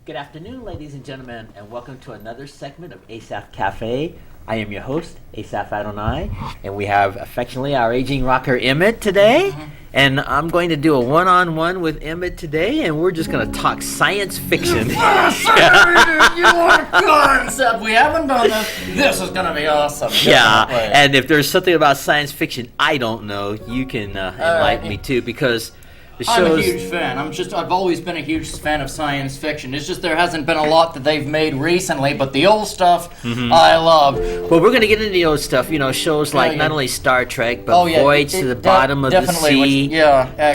Good afternoon, ladies and gentlemen, and welcome to another segment of Asaph Cafe. I am your host, Asaph Adonai, and we have affectionately our aging rocker Emmett today. And I'm going to do a one-on-one with Emmett today, and we're just going to talk science fiction. You are concept. We haven't done this. This is going to be awesome. Yeah, and if there's something about science fiction I don't know, you can enlighten me too, because the shows... I'm a huge fan. I've always been a huge fan of science fiction. It's just there hasn't been a lot that they've made recently, but the old stuff I love. Well, we're going to get into the old stuff, shows like not only Star Trek, but Voyage to the Bottom of the Sea,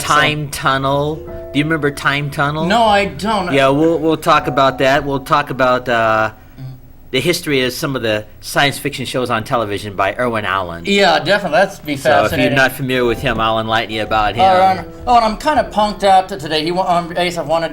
Time Tunnel. Do you remember Time Tunnel? No, I don't. Yeah, we'll talk about that. We'll talk about the history of some of the science fiction shows on television by Irwin Allen. Yeah, definitely. That'd be fascinating. So if you're not familiar with him, I'll enlighten you about him. And I'm kind of punked out today. Asaph wanted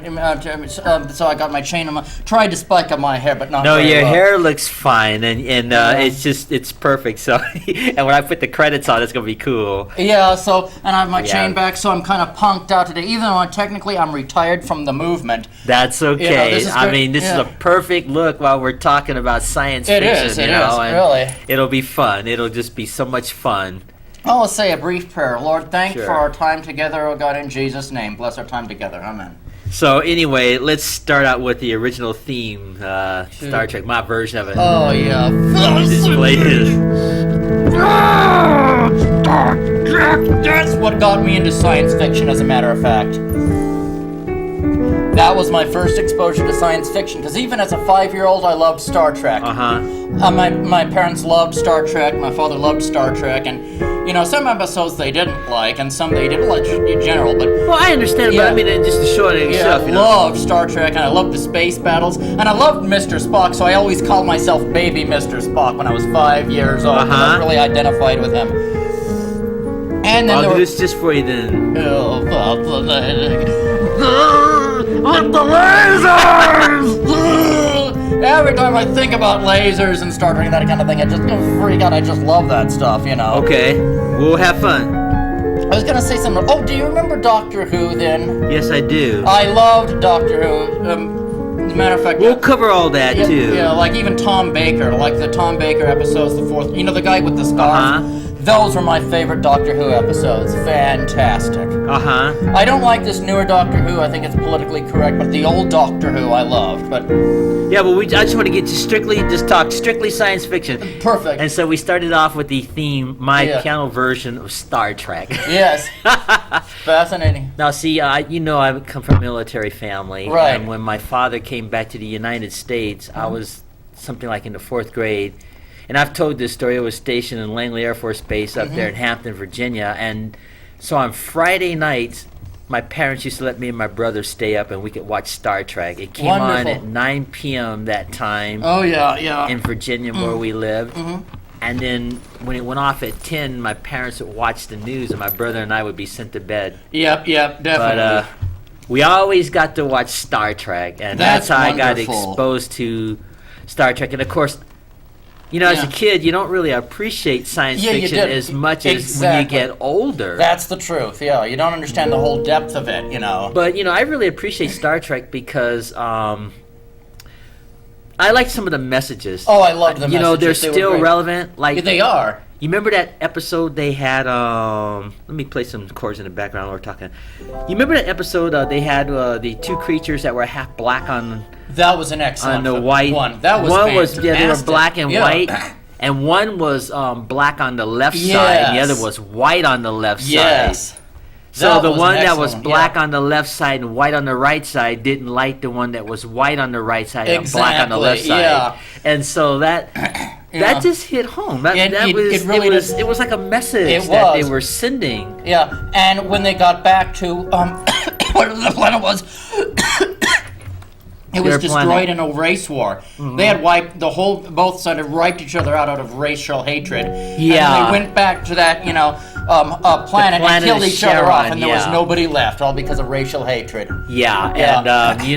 so I got my chain. Tried to spike up my hair, but not. No, very your well. hair looks fine, and it's perfect. So, and when I put the credits on, it's gonna be cool. Yeah. So, and I have my chain back, so I'm kind of punked out today. Even though technically I'm retired from the movement. That's okay. This is a perfect look while we're talking about science fiction. It is, really. It'll be fun. It'll just be so much fun. I'll say a brief prayer. Lord, thank you for our time together, O God, in Jesus' name. Bless our time together. Amen. So anyway, let's start out with the original theme, Star Trek, my version of it. Oh, yeah. Just play this. That's what got me into science fiction, as a matter of fact. That was my first exposure to science fiction, because even as a 5-year-old, I loved Star Trek. My parents loved Star Trek, my father loved Star Trek, and, some episodes they didn't like, and some they didn't like in general, but... Well, I understand, but I mean, just the show it itself, I loved Star Trek, and I loved the space battles, and I loved Mr. Spock, so I always called myself Baby Mr. Spock when I was 5 years old, and I really identified with him. And then I'll do this just for you then. On the lasers! Every time I think about lasers and Star Trek and that kind of thing, I just freak out. I just love that stuff, Okay, we'll have fun. I was gonna say something. Oh, do you remember Doctor Who then? Yes, I do. I loved Doctor Who. As a matter of fact, we'll cover all that too. Yeah, like even Tom Baker, like the Tom Baker episodes, the fourth. The guy with the scarf. Those were my favorite Doctor Who episodes. Fantastic. I don't like this newer Doctor Who. I think it's politically correct, but the old Doctor Who I loved. But yeah, but I just want to get to talk strictly science fiction. Perfect. And so we started off with the theme, my piano version of Star Trek. Yes. Fascinating. Now, see, I come from a military family. Right. And when my father came back to the United States, I was something like in the 4th grade. And I've told this story. I was stationed in Langley Air Force Base up there in Hampton, Virginia. And so on Friday nights, my parents used to let me and my brother stay up and we could watch Star Trek. It came on at 9 p.m. that time. Oh, yeah. In Virginia where we lived. And then when it went off at 10, my parents would watch the news and my brother and I would be sent to bed. Yep, definitely. But we always got to watch Star Trek. And that's how I got exposed to Star Trek. And of course... as a kid, you don't really appreciate science fiction as much as when you get older. That's the truth, yeah. You don't understand the whole depth of it, But, I really appreciate Star Trek because I like some of the messages. Oh, I love the messages. They're still relevant. Like they are. You remember that episode they had, let me play some chords in the background while we're talking. You remember that episode they had the two creatures that were half black on... That was an excellent on the white one. That was fantastic. They were black and white, and one was black on the left side, and the other was white on the left side. So the one that was black on the left side and white on the right side didn't like the one that was white on the right side and black on the left side. And so that just hit home. It was like a message that they were sending. Yeah, and when they got back to whatever the planet was. It was destroyed in a race war. They had both sides had wiped each other out of racial hatred. Yeah. And they went back to that, planet and killed each other off, and there was nobody left, all because of racial hatred. Yeah. And,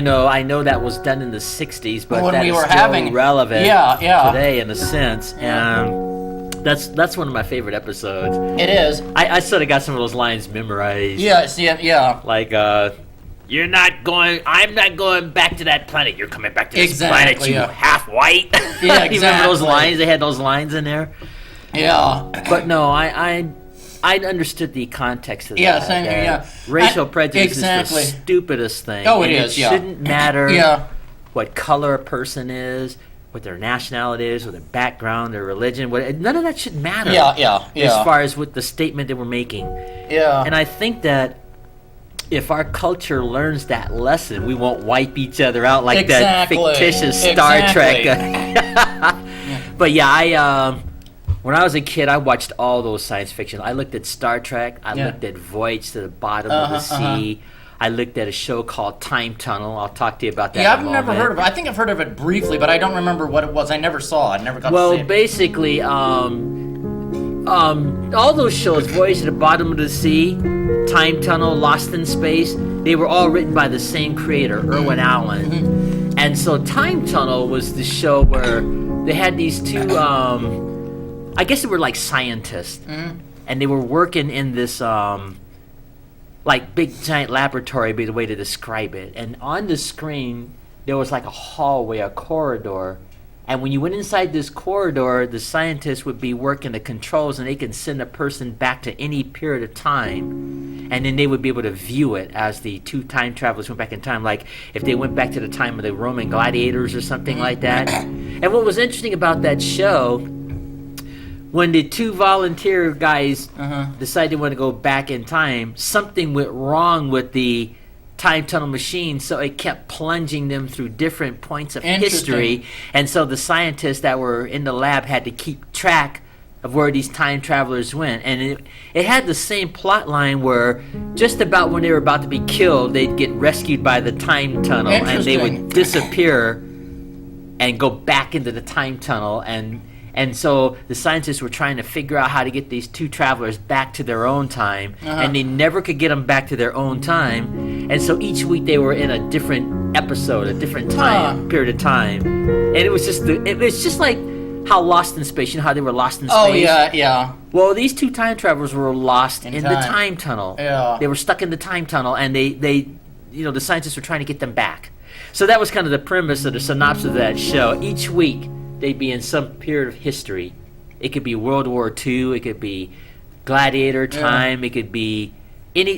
I know that was done in the 60s, but that is still relevant today in a sense. And that's one of my favorite episodes. It is. I sort of got some of those lines memorized. Yes, yeah. Like, I'm not going back to that planet. You're coming back to this planet, you half white. Yeah, exactly. You remember those lines? They had those lines in there. Yeah. But no, I understood the context of that. Yeah, same here, yeah. Racial prejudice is the stupidest thing. Oh, it is, yeah. It shouldn't matter what color a person is, what their nationality is, what their background, their religion. None of that should matter. Yeah. As far as what the statement that we're making. Yeah. And I think that if our culture learns that lesson, we won't wipe each other out like that fictitious Star Trek. But yeah, when I was a kid, I watched all those science fiction. I looked at Star Trek. I looked at Voyage to the Bottom of the Sea. I looked at a show called Time Tunnel. I'll talk to you about that in a moment. I've never heard of it. I think I've heard of it briefly, but I don't remember what it was. I never saw it. I never got to see it. Well, basically, all those shows, Voyage to the Bottom of the Sea, Time Tunnel, Lost in Space, they were all written by the same creator, Irwin Allen. And so Time Tunnel was the show where they had these two, I guess they were like scientists, and they were working in this, like big giant laboratory, would be the way to describe it. And on the screen, there was like a hallway, a corridor. And when you went inside this corridor, the scientists would be working the controls, and they can send a person back to any period of time. And then they would be able to view it as the two time travelers went back in time. Like if they went back to the time of the Roman gladiators or something like that. And what was interesting about that show, when the two volunteer guys decided they want to go back in time, something went wrong with the time tunnel machine, so it kept plunging them through different points of history. And so the scientists that were in the lab had to keep track of where these time travelers went. And it had the same plot line where just about when they were about to be killed, they'd get rescued by the time tunnel, and they would disappear and go back into the time tunnel. And so the scientists were trying to figure out how to get these two travelers back to their own time, and they never could get them back to their own time. And so each week they were in a different episode, a different time period of time, and it was just like how Lost in Space. You know how they were lost in space? Oh yeah. Well, these two time travelers were lost in the time tunnel. Yeah. They were stuck in the time tunnel, and they the scientists were trying to get them back. So that was kind of the premise of the synopsis of that show. Each week they'd be in some period of history. It could be World War II. It could be gladiator time. It could be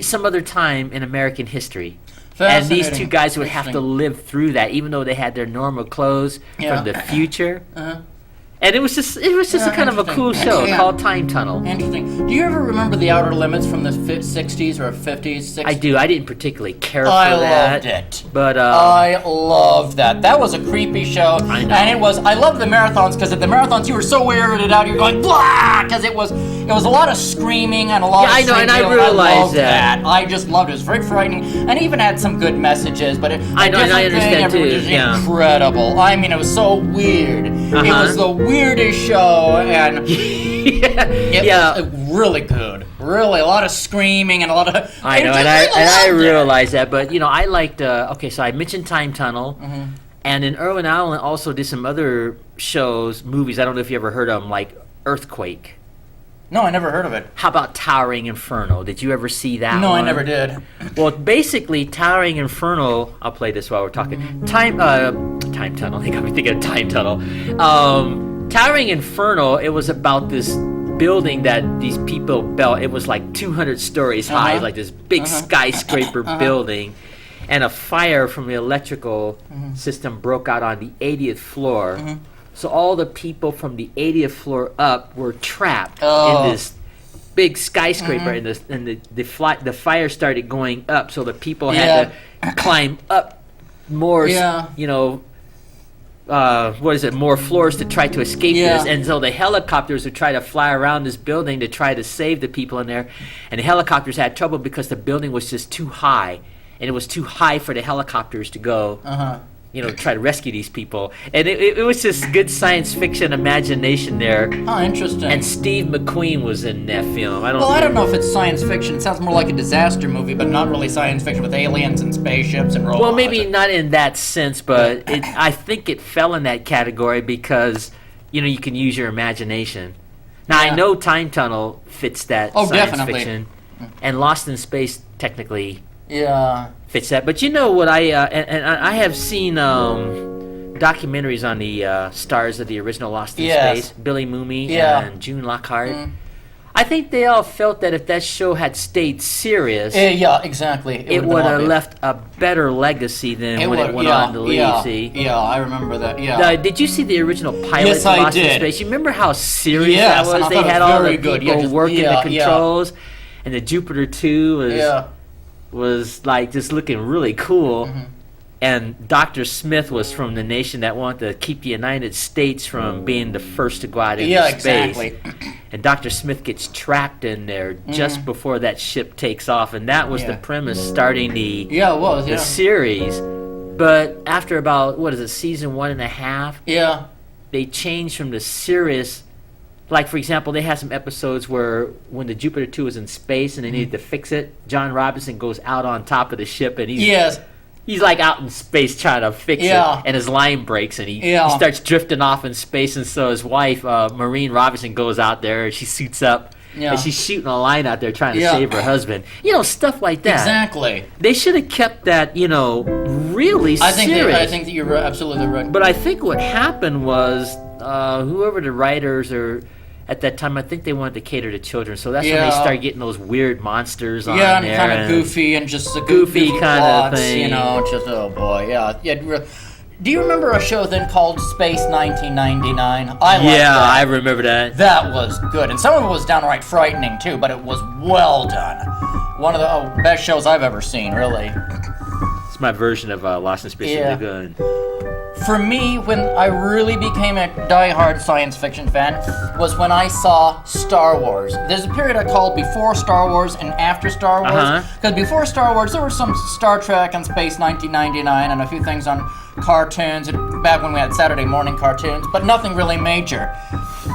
some other time in American history. And these two guys would have to live through that, even though they had their normal clothes from the future. And it was just a kind of a cool show called Time Tunnel. Interesting. Do you ever remember The Outer Limits from the 60s or 50s? 60s? I do. I didn't particularly care for that. I loved it. But I loved that. That was a creepy show. I know. And I loved the marathons, because at the marathons you were so weirded out. You're going blah, because it was a lot of screaming and a lot of I know, and I realized that. I just loved it. It was very frightening, and even had some good messages. But I know, and I understand too. Yeah. Incredible. I mean, it was so weird. It was the weirdest show, and it was really good. Really, a lot of screaming and a lot of. I know, and I realized that. But I liked. So I mentioned Time Tunnel, and then Irwin Allen also did some other shows, movies. I don't know if you ever heard of them, like Earthquake. No, I never heard of it. How about Towering Inferno? Did you ever see that one? No, I never did. Well, basically, Towering Inferno... I'll play this while we're talking. Time Tunnel. They got me thinking of Time Tunnel. Towering Inferno, it was about this building that these people built. It was like 200 stories high, like this big skyscraper building. And a fire from the electrical system broke out on the 80th floor. So all the people from the 80th floor up were trapped in this big skyscraper, and the fire started going up. So the people had to climb up more, more floors to try to escape this. And so the helicopters would try to fly around this building to try to save the people in there. And the helicopters had trouble because the building was just too high, and it was too high for the helicopters to go. Try to rescue these people. And it was just good science fiction imagination there. Oh, interesting. And Steve McQueen was in that film. I don't know if it's science fiction. It sounds more like a disaster movie, but not really science fiction with aliens and spaceships and robots. Well, maybe not in that sense, but I think it fell in that category because, you can use your imagination. Now, I know Time Tunnel fits that science fiction. And Lost in Space technically fits that. But you know what and I have seen documentaries on the stars of the original Lost in Space, Billy Mooney and June Lockhart. I think they all felt that if that show had stayed serious, exactly, it would have left a better legacy than when it went on to leave. See? Yeah, I remember that. Yeah. Did you see the original pilot? Yes, I Lost did. in Space? You remember how serious that was? They had all the people working the controls, and the Jupiter 2 was like just looking really cool. Mm-hmm. And Dr. Smith was from the nation that wanted to keep the United States from being the first to go out into space. Exactly. And Dr. Smith gets trapped in there just before that ship takes off, and that was the premise starting the series. But after about season 1.5, they changed from the serious. Like, for example, they had some episodes where when the Jupiter 2 was in space and they needed to fix it, John Robinson goes out on top of the ship and he's like out in space trying to fix it, and his line breaks, and he starts drifting off in space, and so his wife, Maureen Robinson, goes out there, and she suits up, and she's shooting a line out there trying to save her husband. You know, stuff like that. Exactly. They should have kept that, really serious. I think that you're absolutely right. But I think what happened was whoever the writers or... At that time, I think they wanted to cater to children, so that's when they started getting those weird monsters on there. Yeah, kind of goofy and just the goofy kind plots, of thing. Just, oh boy, Do you remember a show then called Space 1999? I liked that. I remember that. That was good, and some of it was downright frightening too, but it was well done. One of the best shows I've ever seen, really. It's my version of Lost in Space in the Gun. For me, when I really became a die-hard science fiction fan, was when I saw Star Wars. There's a period I called before Star Wars and after Star Wars. Because before Star Wars, there were some Star Trek and Space 1999 and a few things on cartoons, back when we had Saturday morning cartoons, but nothing really major.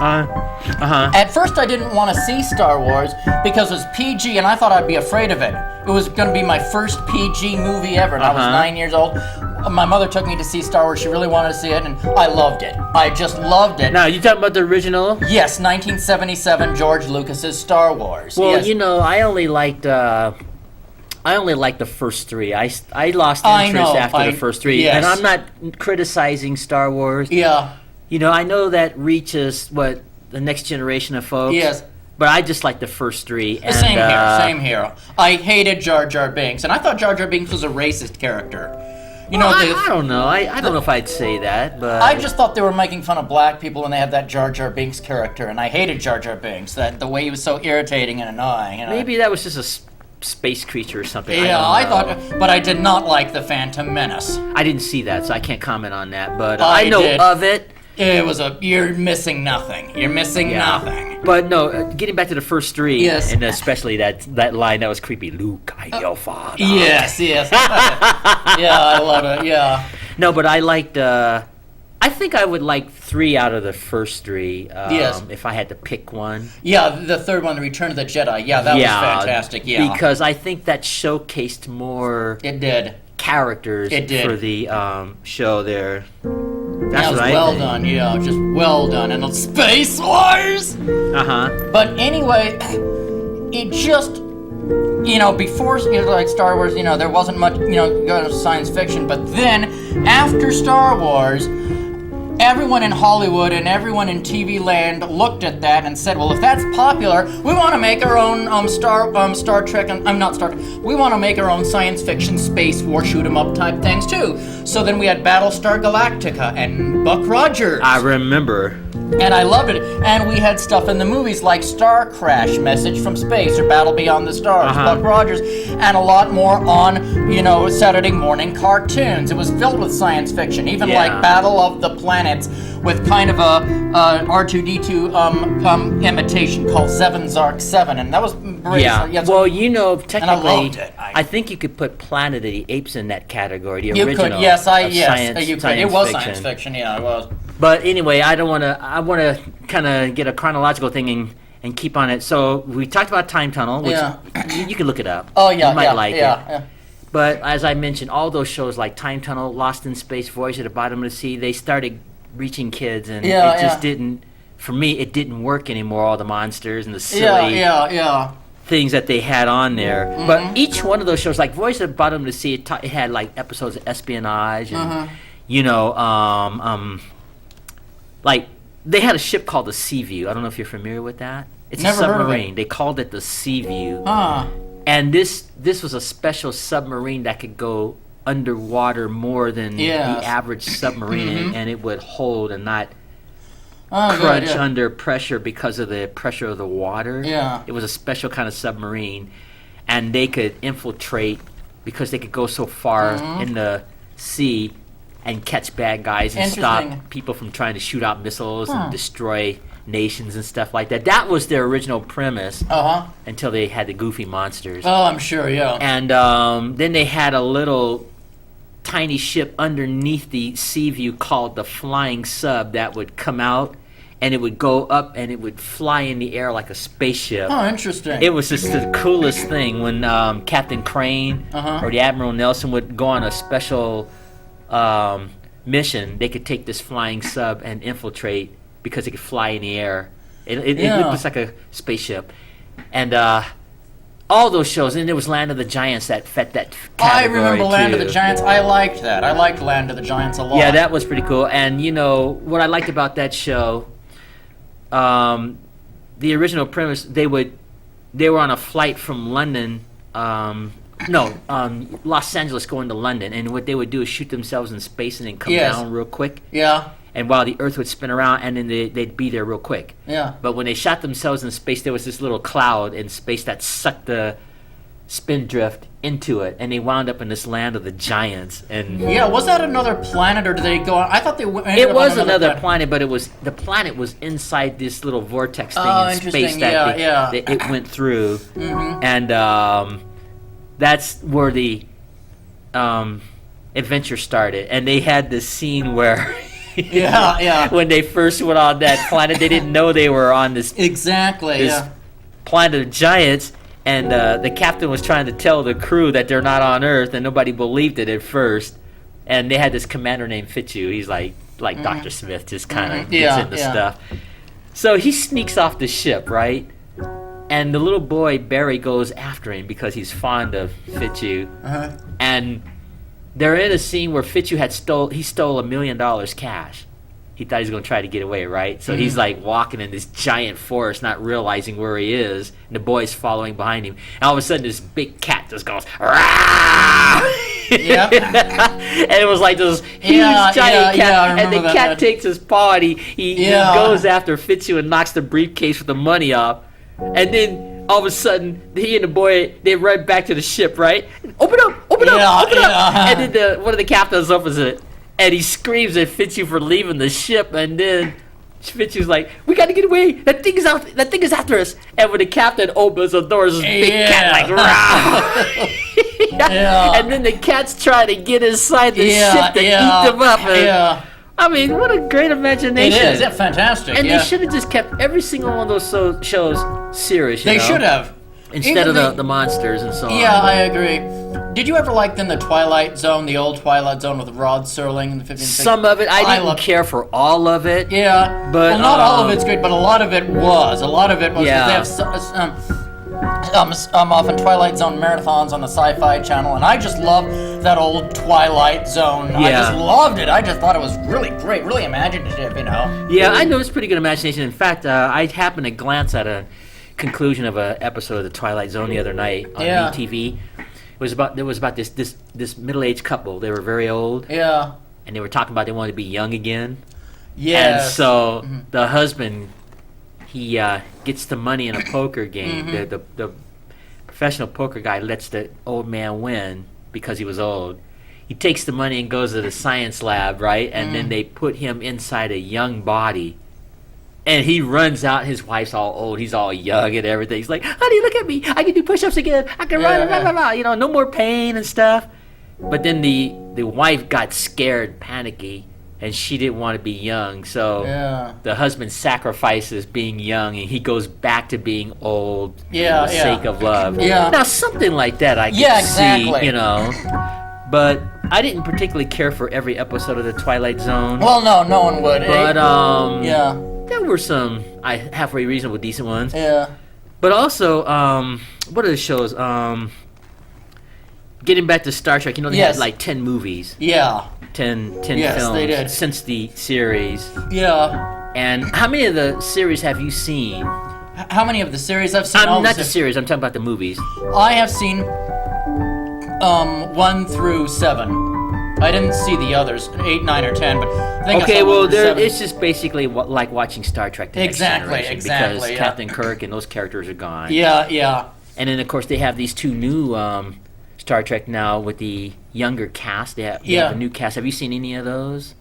At first, I didn't want to see Star Wars because it was PG, and I thought I'd be afraid of it. It was going to be my first PG movie ever, and I was 9 years old. My mother took me to see Star Wars. She really wanted to see it, and I loved it. I just loved it. Now, you talking about the original? Yes, 1977 George Lucas's Star Wars. Well, I only liked the first three. I lost interest after the first three. Yes. And I'm not criticizing Star Wars. Yeah. I know that reaches the next generation of folks. Yes. But I just like the first three. And, same here. I hated Jar Jar Binks, and I thought Jar Jar Binks was a racist character. I don't know. I don't know if I'd say that, but... I just thought they were making fun of black people when they had that Jar Jar Binks character, and I hated Jar Jar Binks, the way he was so irritating and annoying. Maybe that was just a space creature or something. Yeah, I thought... But I did not like the Phantom Menace. I didn't see that, so I can't comment on that, but I know of it. It was you're missing nothing. You're missing nothing. But no, getting back to the first three, yes. And especially that line that was creepy. Luke, I'm your father. Yes. Yeah, I love it. Yeah. No, but I liked. I think I would like 3 out of the first 3. Yes. If I had to pick one. Yeah, the third one, The Return of the Jedi. Yeah, that was fantastic. Yeah. Because I think that showcased more. It did. Characters. It did. For the show there. That was well done, just well done. And Space Wars! But anyway, it just, before, like Star Wars, there wasn't much, science fiction. But then, after Star Wars, everyone in Hollywood and everyone in TV land looked at that and said, well, if that's popular, we want to make our own Star Trek, not Star Trek, we want to make our own science fiction, space war, shoot 'em up type things too. So then we had Battlestar Galactica and Buck Rogers. I remember. And I loved it. And we had stuff in the movies like Star Crash, Message from Space, or Battle Beyond the Stars, Buck Rogers, and a lot more on, Saturday morning cartoons. It was filled with science fiction, even like Battle of the Planets, with kind of a R2-D2 imitation called Seven Zark 7, and that was great. Yeah. Well, technically, and I loved it. I think you could put Planet of the Apes in that category. The you original. Could, yes, you could. It was science fiction. Yeah, it was. But anyway, I want to kind of get a chronological thing and keep on it. So we talked about Time Tunnel, which you can look it up. Oh yeah, you might like it. Yeah. But as I mentioned, all those shows like Time Tunnel, Lost in Space, Voyage at the Bottom of the Sea, they started reaching kids, and it just didn't. For me, it didn't work anymore. All the monsters and the silly. Yeah. things that they had on there. Mm-hmm. But each one of those shows, like Voyage to the Bottom of the Sea, it had like episodes of espionage and like they had a ship called the Seaview. I don't know if you're familiar with that. It's Never a submarine. Heard of it. They called it the Seaview. Huh. And this was a special submarine that could go underwater more than the average submarine, and it would hold and not crunch under pressure because of the pressure of the water. Yeah. It was a special kind of submarine, and they could infiltrate because they could go so far in the sea and catch bad guys and stop people from trying to shoot out missiles and destroy nations and stuff like that. That was their original premise until they had the goofy monsters. Oh, I'm sure, yeah. And then they had a little tiny ship underneath the Seaview called the Flying Sub that would come out and it would go up and it would fly in the air like a spaceship. Oh, interesting. It was just the coolest thing when Captain Crane or the Admiral Nelson would go on a special mission. They could take this flying sub and infiltrate because it could fly in the air. It looks like a spaceship. And all those shows, and there was Land of the Giants that fit that category. I remember Land of the Giants. I liked that. I liked Land of the Giants a lot. Yeah, that was pretty cool. And you know what I liked about that show, the original premise, they were on a flight from London, Los Angeles going to London, and what they would do is shoot themselves in space and then come down real quick. Yeah. And while the Earth would spin around, and then they'd be there real quick. Yeah. But when they shot themselves in space, there was this little cloud in space that sucked the spin drift into it, and they wound up in this Land of the Giants. And was that another planet, or did they go on? I thought they ended it up was on another planet, but the planet was inside this little vortex thing in space that it went through, and that's where the adventure started. And they had this scene where. When they first went on that planet, they didn't know they were on this planet of giants, and the captain was trying to tell the crew that they're not on Earth, and nobody believed it at first. And they had this commander named Fitzhugh. He's like Dr. Smith, just kind of gets into stuff. So he sneaks off the ship, right? And the little boy Barry goes after him because he's fond of Fitzhugh, and they're in a scene where Fitzhugh stole $1 million cash. He thought he was going to try to get away, right? So he's like walking in this giant forest, not realizing where he is, and the boy's following behind him. And all of a sudden, this big cat just goes, "Rah!" And it was like this huge giant cat, and the cat takes his paw and he goes after Fitzhugh and knocks the briefcase with the money off, and then. All of a sudden, he and the boy, they run back to the ship, right? Open up! And then one of the captains opens it, and he screams at Fitzhugh for leaving the ship, and then Fitzhugh's like, "We gotta get away! That thing is after us!" And when the captain opens the doors, this big cat like, "Rah!" And then the cat's trying to get inside the ship to eat them up. And, I mean, what a great imagination. It is. It's fantastic. And they should have just kept every single one of those shows serious. They should have. Instead of the monsters and so on. Yeah, I agree. Did you ever like the Twilight Zone, the old Twilight Zone with Rod Serling in the 15th century? Some of it. I didn't care for all of it. Yeah. But, well, not all of it's great, but a lot of it was. A lot of it was. Yeah. They have often Twilight Zone marathons on the Sci-Fi Channel, and I just love that old Twilight Zone. Yeah. I just loved it. I just thought it was really great, really imaginative, you know. Yeah, I know it's pretty good imagination. In fact, I happened to glance at a conclusion of an episode of the Twilight Zone the other night on MTV. There was about this middle-aged couple. They were very old. Yeah. And they were talking about they wanted to be young again. Yes. And so the husband, he gets the money in a poker game. The professional poker guy lets the old man win because he was old. He takes the money and goes to the science lab, right? And then they put him inside a young body. And he runs out. His wife's all old. He's all young and everything. He's like, "Honey, look at me. I can do push-ups again. I can run, blah, blah, blah. You know, no more pain and stuff." But then the wife got scared, panicky, and she didn't want to be young. So the husband sacrifices being young, and he goes back to being old for the sake of love. Yeah. Now, something like that I could see, you know. But I didn't particularly care for every episode of the Twilight Zone. Well, no one would. But, there were some halfway reasonable, decent ones. Yeah. But also, what are the shows? Getting back to Star Trek, they had like 10 movies. Yeah. 10 yes, films they did. Since the series. Yeah. And how many of the series have you seen? How many of the series I've seen? Not the series, I'm talking about the movies. I have seen 1 through 7. I didn't see the others, 8, 9, or 10, but I think I saw 1 through 7. It's just basically like watching Star Trek: The Next Generation, because Captain Kirk and those characters are gone. Yeah. And then of course they have these 2 new Star Trek now with the younger cast. They have a new cast. Have you seen any of those?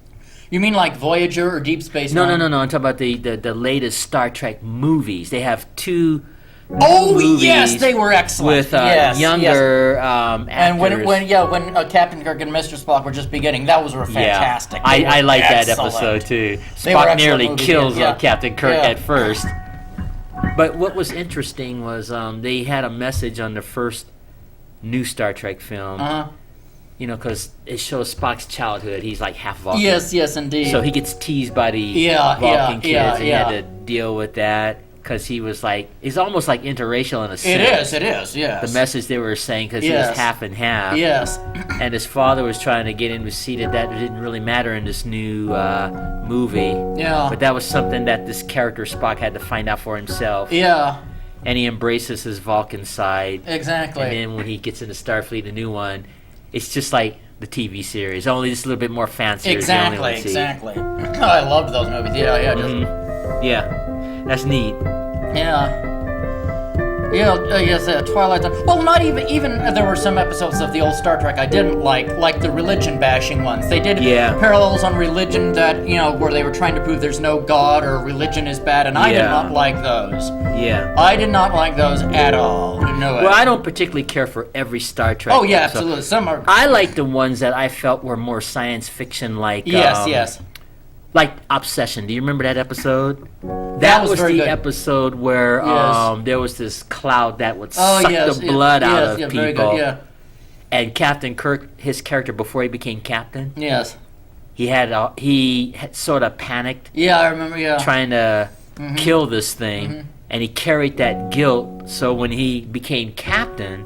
You mean like Voyager or Deep Space No. Nine? I'm talking about the latest Star Trek movies. They have 2. Yes, they were excellent. With younger actors. And when Captain Kirk and Mr. Spock were just beginning, that was fantastic. I like that episode too. Spock nearly kills Captain Kirk at first. But what was interesting was they had a message on the first new Star Trek film. Because it shows Spock's childhood. He's like half Vulcan. Yes, indeed. So he gets teased by the Vulcan kids, and he had to deal with that. Because he was like, it's almost like interracial in a sense. It is, yes. The message they were saying, because he was half and half. Yes. And his father was trying to get him to see that didn't really matter in this new movie. Yeah. But that was something that this character Spock had to find out for himself. Yeah. And he embraces his Vulcan side. Exactly. And then when he gets into Starfleet, the new one, it's just like the TV series, only just a little bit more fancy. Exactly. I loved those movies. Yeah. Yeah, that's neat. Yeah. Yes, Twilight. Well, not even there were some episodes of the old Star Trek I didn't like the religion bashing ones. They did parallels on religion that, where they were trying to prove there's no God or religion is bad, and I did not like those. Yeah. I did not like those at all. No way. Well, I don't particularly care for every Star Trek. Oh, yeah, absolutely. Some are. I like the ones that I felt were more science fiction, like. Yes. Like Obsession. Do you remember that episode? That was the episode where there was this cloud that would suck the blood out of people. Very good, And Captain Kirk, his character before he became captain, he had sort of panicked. Yeah, I remember. Yeah, trying to kill this thing, and he carried that guilt. So when he became captain,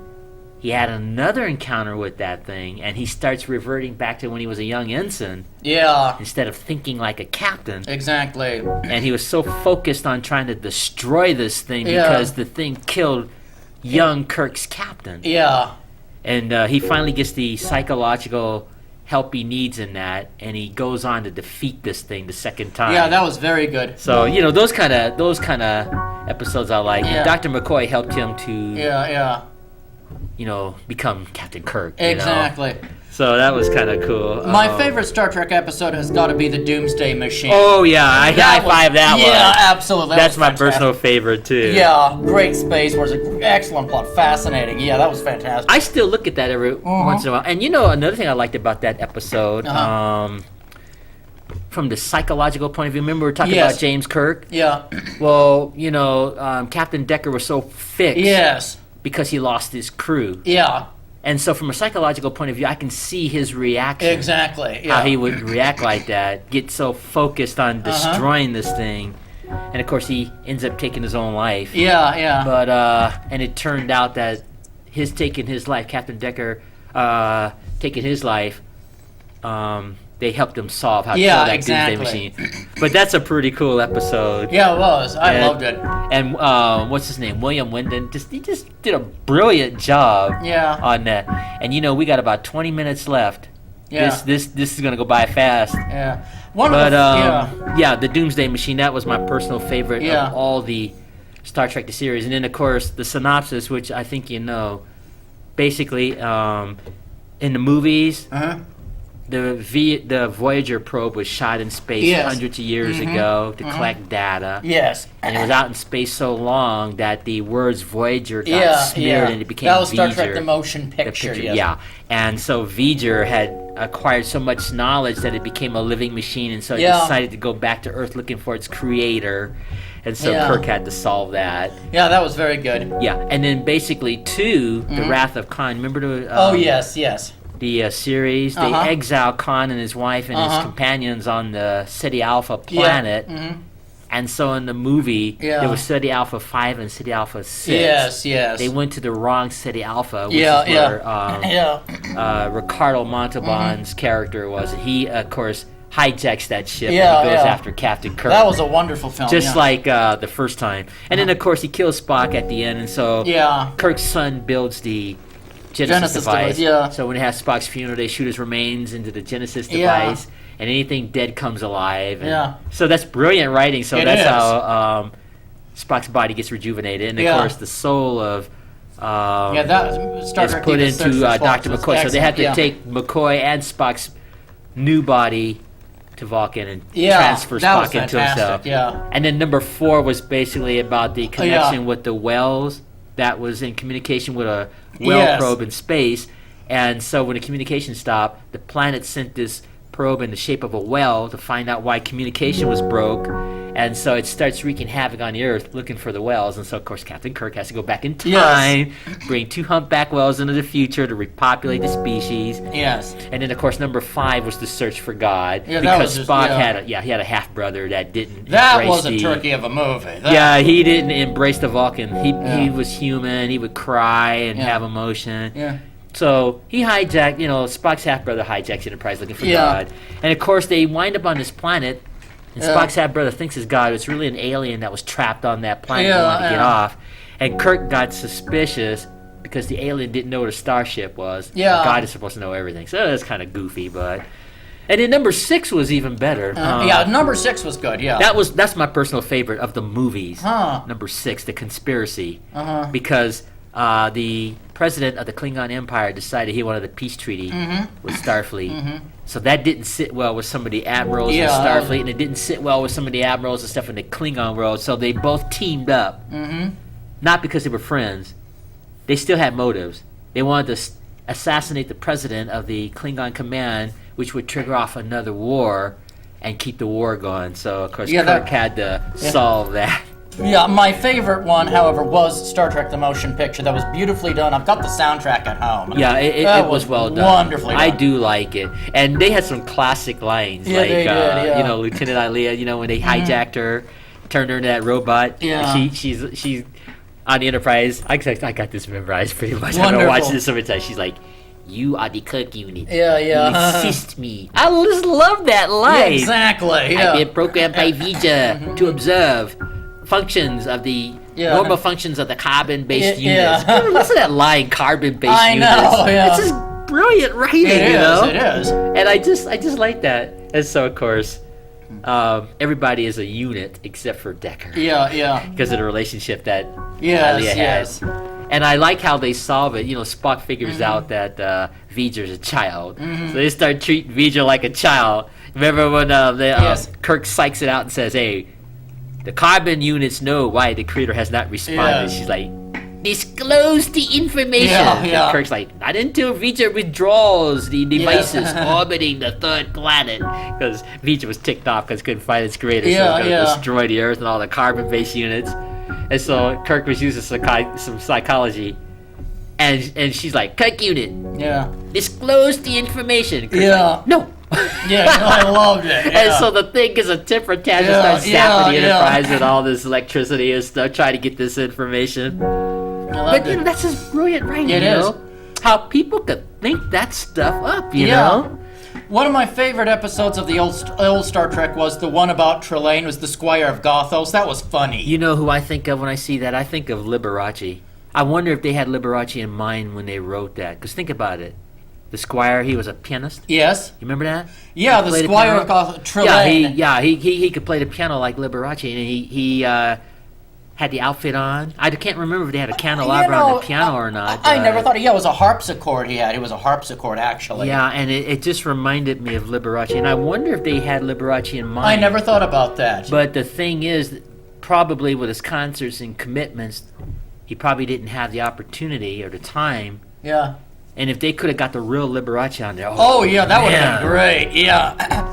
he had another encounter with that thing, and he starts reverting back to when he was a young ensign. Yeah. Instead of thinking like a captain. Exactly. And he was so focused on trying to destroy this thing because the thing killed young Kirk's captain. Yeah. And he finally gets the psychological help he needs in that, and he goes on to defeat this thing the second time. Yeah, that was very good. So those kind of episodes I like. Yeah. Dr. McCoy helped him to. Become Captain Kirk. Exactly. So that was kind of cool. My favorite Star Trek episode has got to be the Doomsday Machine. Oh, yeah. I high-five that one. Yeah, absolutely. That's my personal favorite, too. Yeah, great Space Wars. Excellent plot. Fascinating. Yeah, that was fantastic. I still look at that every once in a while. And another thing I liked about that episode, from the psychological point of view, remember we were talking about James Kirk? Yeah. Well, Captain Decker was so fixed. Yes. Because he lost his crew. Yeah. And so from a psychological point of view, I can see his reaction. Exactly. Yeah. How he would react like that, get so focused on destroying this thing. And of course he ends up taking his own life. Yeah. But and it turned out that his taking his life, Captain Decker taking his life, they helped him solve how to kill that Doomsday Machine. But that's a pretty cool episode. Yeah, it was. I loved it. And what's his name? William Wyndon. He just did a brilliant job on that. And we got about 20 minutes left. Yeah. This is gonna go by fast. Yeah. The Doomsday Machine, that was my personal favorite of all the Star Trek the series. And then of course the synopsis, which I think basically in the movies. The Voyager probe was shot in space hundreds of years ago to collect data. Yes. And it was out in space so long that the words Voyager got smeared and it became That was Voyager. Star Trek the motion picture. Yeah. And so Voyager had acquired so much knowledge that it became a living machine, and so it decided to go back to Earth looking for its creator. And so Kirk had to solve that. Yeah, that was very good. Yeah. And then basically The Wrath of Khan. Remember yes. The series, they exile Khan and his wife and his companions on the Ceti Alpha planet, And so in the movie, there was Ceti Alpha 5 and Ceti Alpha 6. Yes. They went to the wrong Ceti Alpha, which is where Ricardo Montalban's character was. He, of course, hijacks that ship and he goes after Captain Kirk. That was a wonderful film. Just like the first time. And then, of course, he kills Spock at the end. And so Kirk's son builds the Genesis device. So when they have Spock's funeral, they shoot his remains into the Genesis device. And anything dead comes alive. So that's brilliant writing. So that's how Spock's body gets rejuvenated. And, of course, the soul of... is put into Dr. McCoy. So they have to take McCoy and Spock's new body to Vulcan and transfer Spock into himself. And then number 4 was basically about the connection with the whales that was in communication with a whale probe in space. And so when the communication stopped, the planet sent this probe in the shape of a whale to find out why communication was broke. And so it starts wreaking havoc on the Earth looking for the whales. And so, of course, Captain Kirk has to go back in time, bring 2 humpback whales into the future to repopulate the species. And then, of course, number 5 was the search for God. Because Spock had a half-brother that didn't That was a turkey of a movie. He didn't embrace the Vulcan. He was human. He would cry and have emotion. So he hijacked, Spock's half-brother hijacks Enterprise looking for God. And, of course, they wind up on this planet, and Spock's half-brother thinks it's God. It's really an alien that was trapped on that planet and wanted to get off. And Kirk got suspicious because the alien didn't know what a starship was. God is supposed to know everything. So that's kind of goofy, but... And then number 6 was even better. Number 6 was good, That's my personal favorite of the movies. Number 6, The Conspiracy. Because... the president of the Klingon Empire decided he wanted a peace treaty with Starfleet. So that didn't sit well with some of the admirals in Starfleet, and it didn't sit well with some of the admirals and stuff in the Klingon world. So they both teamed up, not because they were friends. They still had motives. They wanted to assassinate the president of the Klingon command, which would trigger off another war and keep the war going. So, of course, Kirk had to solve that. My favorite one, however, was Star Trek The Motion Picture. That was beautifully done. I've got the soundtrack at home. It was well done. Wonderfully done. I do like it. And they had some classic lines. They did, Lieutenant Ilia, when they hijacked her, turned her into that robot. She's on the Enterprise. I got this memorized pretty much. I've been watching this so many times. She's like, "You are the Kirk unit. You assist me." I just love that line. Exactly. I've been programmed by Vija to observe functions of the normal functions of the carbon-based units. Listen to that line, carbon-based units. I know, It's just brilliant writing, It is. And I just like that. And so, of course, everybody is a unit except for Decker. Because of the relationship that Alia has. And I like how they solve it. Spock figures out that V'ger's a child. So they start treating V'ger like a child. Remember when Kirk psychs it out and says, "Hey, the carbon units know why the creator has not responded." She's like, "Disclose the information." Kirk's like, "Not until V'ger withdraws the devices orbiting the 3rd planet." Because V'ger was ticked off because couldn't find its creator, so it was going to destroy the Earth and all the carbon-based units. And so Kirk was using some psychology. And she's like, "Kirk unit, disclose the information." Kirk's like, "No." I loved it. And so the thing is a temper tantrum, starts zapping the Enterprise with all this electricity and stuff, trying to get this information. But that's just brilliant writing. It is. How people could think that stuff up, you know? One of my favorite episodes of the old Star Trek was the one about Trelane, was the Squire of Gothos. That was funny. You know who I think of when I see that? I think of Liberace. I wonder if they had Liberace in mind when they wrote that. Because think about it. The Squire, he was a pianist. Yes. You remember that? Yeah, the Squire of Gothos, Trelane. He could play the piano like Liberace, and he had the outfit on. I can't remember if they had a candelabra on the piano or not. I never thought. It was a harpsichord he had. It was a harpsichord, actually. Yeah, and it just reminded me of Liberace, and I wonder if they had Liberace in mind. I never thought about that. But the thing is, probably with his concerts and commitments, he probably didn't have the opportunity or the time. And if they could have got the real Liberace on there, that would have been great.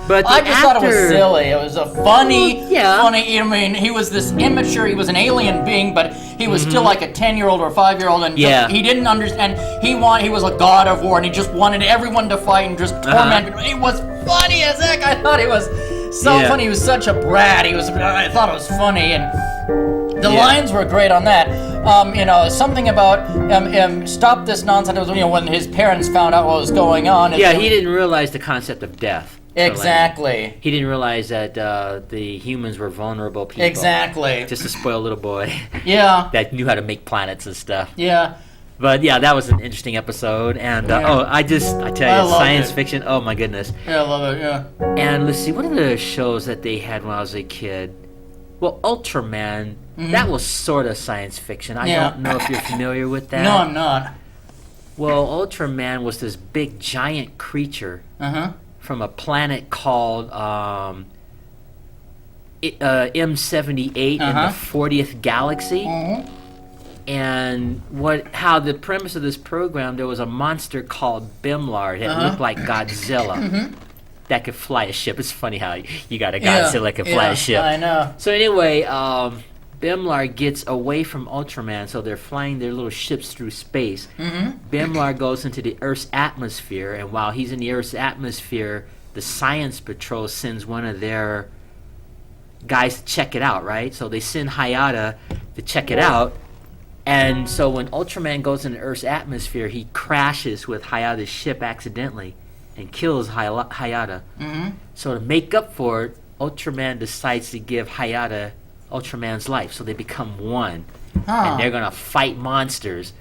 But I just thought it was silly. It was a funny. I mean, he was this immature. He was an alien being, but he was still like a 10-year-old or a 5-year-old, and he didn't understand. He was a god of war, and he just wanted everyone to fight and just torment. It was funny as heck. I thought it was So funny. He was such a brat. I thought it was funny, and the lines were great on that. Something about stop this nonsense. It was, when his parents found out what was going on. He didn't realize the concept of death. Exactly. So, he didn't realize that the humans were vulnerable people. Exactly. Just a spoiled little boy. Yeah. That knew how to make planets and stuff. Yeah. But that was an interesting episode, and I tell you, science fiction. Oh my goodness. Yeah, I love it. Yeah. And let's see, what are the shows that they had when I was a kid? Well, Ultraman. That was sort of science fiction. I don't know if you're familiar with that. No, I'm not. Well, Ultraman was this big giant creature from a planet called M78 in the 40th galaxy. And how the premise of this program, there was a monster called Bimlar that looked like Godzilla that could fly a ship. It's funny how you got a Godzilla that can fly a ship. I know. So anyway, Bimlar gets away from Ultraman, so they're flying their little ships through space. Bimlar goes into the Earth's atmosphere, and while he's in the Earth's atmosphere, the Science Patrol sends one of their guys to check it out, right? So they send Hayata to check it out. And so when Ultraman goes into Earth's atmosphere, he crashes with Hayata's ship accidentally and kills Hayata. So to make up for it, Ultraman decides to give Hayata Ultraman's life. So they become one. And they're going to fight monsters.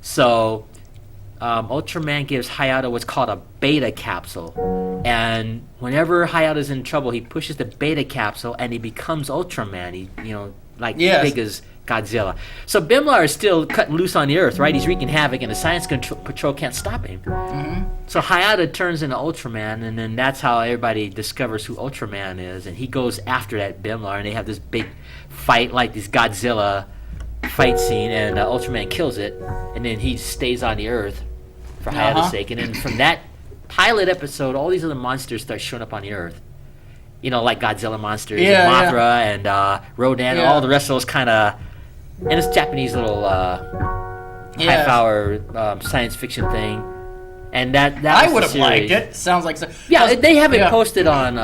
So Ultraman gives Hayata what's called a beta capsule. And whenever Hayata's in trouble, he pushes the beta capsule and he becomes Ultraman. He, big as Godzilla. So Bimlar is still cutting loose on the Earth, right? He's wreaking havoc, and the Science Patrol can't stop him. So Hayata turns into Ultraman, and then that's how everybody discovers who Ultraman is. And he goes after that Bimlar, and they have this big fight, like this Godzilla fight scene, and Ultraman kills it, and then he stays on the Earth for Hayata's sake. And then from that pilot episode, all these other monsters start showing up on the Earth. Like Godzilla monsters, and Mathra, and Rodan, and all the rest of those kind of... And it's Japanese little half-hour science fiction thing, and that I would have liked it. Sounds like so. Yeah, they have it posted on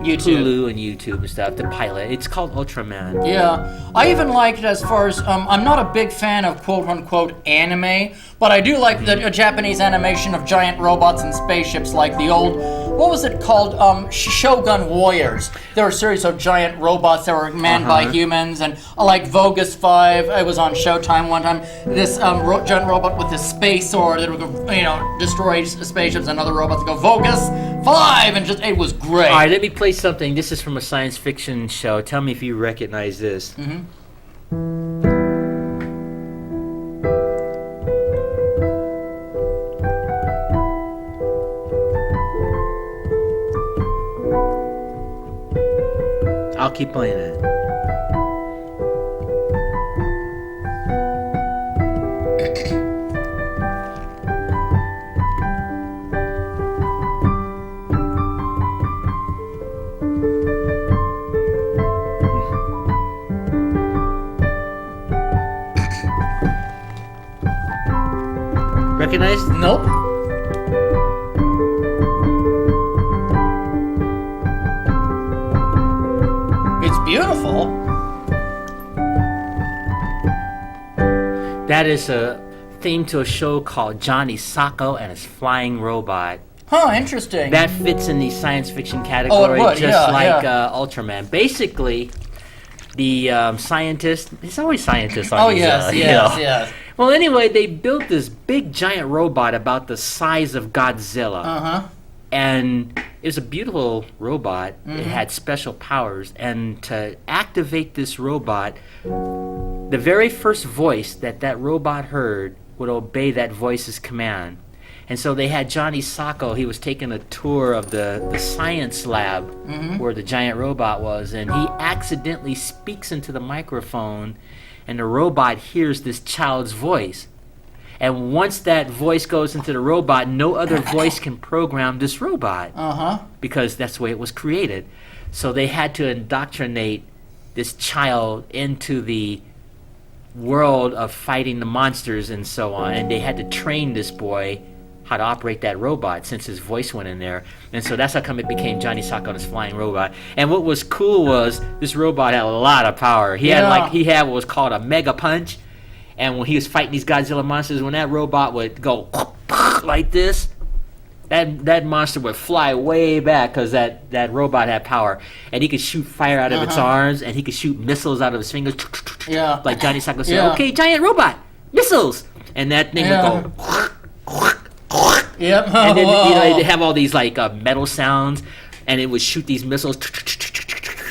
YouTube. Hulu and YouTube and stuff. The pilot. It's called Ultraman. Yeah, I even liked it as far as I'm not a big fan of quote-unquote anime, but I do like the Japanese animation of giant robots and spaceships, like the old, what was it called? Shogun Warriors. There were a series of giant robots that were manned by humans, and like Vogus 5. It was on Showtime one time. This giant robot with a space sword that would destroy spaceships, and other robots go Vogus 5, and it was great. All right, let me play something. This is from a science fiction show. Tell me if you recognize this. I'll keep playing it. Recognize? Nope. It's beautiful. That is a theme to a show called Johnny Sokko and his Flying Robot. Huh, interesting. That fits in the science fiction category, Ultraman. Basically, the scientist, it's always scientists on these, yes. Well, anyway, they built this big giant robot about the size of Godzilla. And it was a beautiful robot. It had special powers. And to activate this robot, the very first voice that robot heard would obey that voice's command. And so they had Johnny Sokko. He was taking a tour of the science lab where the giant robot was. And he accidentally speaks into the microphone, and the robot hears this child's voice. And once that voice goes into the robot, no other voice can program this robot. Because that's the way it was created. So they had to indoctrinate this child into the world of fighting the monsters and so on. And they had to train this boy how to operate that robot since his voice went in there. And so that's how come it became Johnny Sokko and his flying robot. And what was cool was this robot had a lot of power. He had what was called a mega punch. And when he was fighting these Godzilla monsters, when that robot would go like this, that monster would fly way back because that robot had power. And he could shoot fire out of its arms, and he could shoot missiles out of his fingers. Yeah. Like Johnny Sokko said, okay, giant robot, missiles. And that thing would go... Yep. And then it'd have all these like metal sounds, and it would shoot these missiles.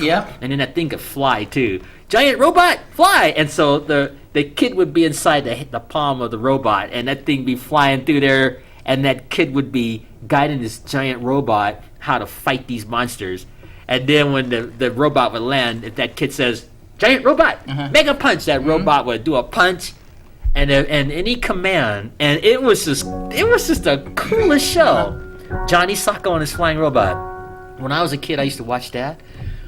Yep. And then that thing could fly too. Giant robot, fly! And so the kid would be inside the palm of the robot, and that thing be flying through there, and that kid would be guiding this giant robot how to fight these monsters. And then when the robot would land, if that kid says, "Giant robot, mega punch," that robot would do a punch. And any command, and it was just the coolest show. Johnny Sokko and his flying robot. When I was a kid, I used to watch that.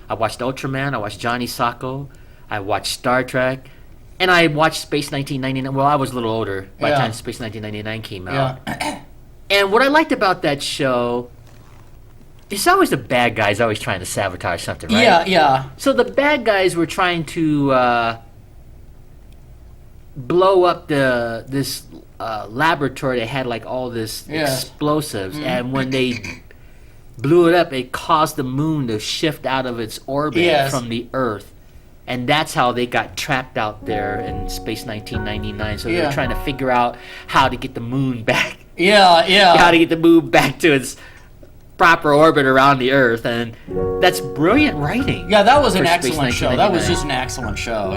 I watched Ultraman. I watched Johnny Sokko. I watched Star Trek, and I watched Space 1999. Well, I was a little older by the time Space 1999 came out. Yeah. And what I liked about that show, it's always the bad guys always trying to sabotage something, right? Yeah, yeah. So the bad guys were trying to blow up this laboratory that had like all this explosives, and when they blew it up, it caused the moon to shift out of its orbit from the Earth, and that's how they got trapped out there in Space 1999. So they're trying to figure out how to get the moon back. How to get the moon back to its proper orbit around the Earth, and that's brilliant writing. Yeah, that was an excellent show. That was just an excellent show,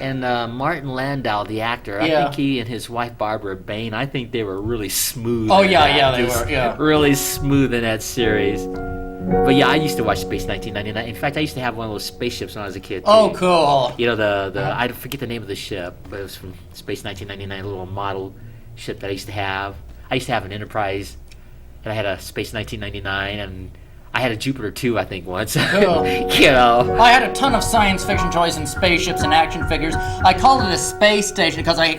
And Martin Landau, the actor, I think he and his wife Barbara Bain, I think they were really smooth. Oh, yeah, they were, really smooth in that series. But yeah, I used to watch Space 1999. In fact, I used to have one of those spaceships when I was a kid, too. Oh, cool. You know, the I forget the name of the ship, but it was from Space 1999, a little model ship that I used to have. I used to have an Enterprise, and I had a Space 1999, and I had a Jupiter too, I think, once. Cool. You know. I had a ton of science fiction toys and spaceships and action figures. I called it a space station because I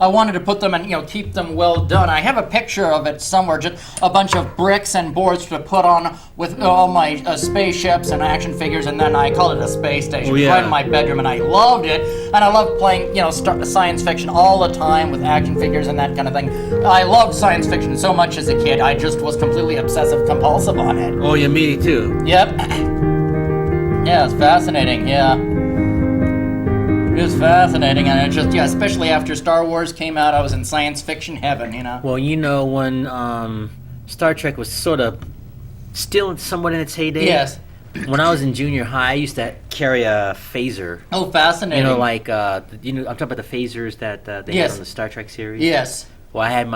wanted to put them and keep them well done. I have a picture of it somewhere, just a bunch of bricks and boards to put on with all my spaceships and action figures, and then I called it a space station right in my bedroom, and I loved it. And I loved playing, science fiction all the time with action figures and that kind of thing. I loved science fiction so much as a kid. I just was completely obsessive compulsive on it. Oh, yeah, me too. Yep. Yeah, it's fascinating, It was fascinating, and it just, especially after Star Wars came out, I was in science fiction heaven, Well, when Star Trek was sort of still somewhat in its heyday. Yes. When I was in junior high, I used to carry a phaser. Oh, fascinating. I'm talking about the phasers that they had on the Star Trek series. Yes. Well, I had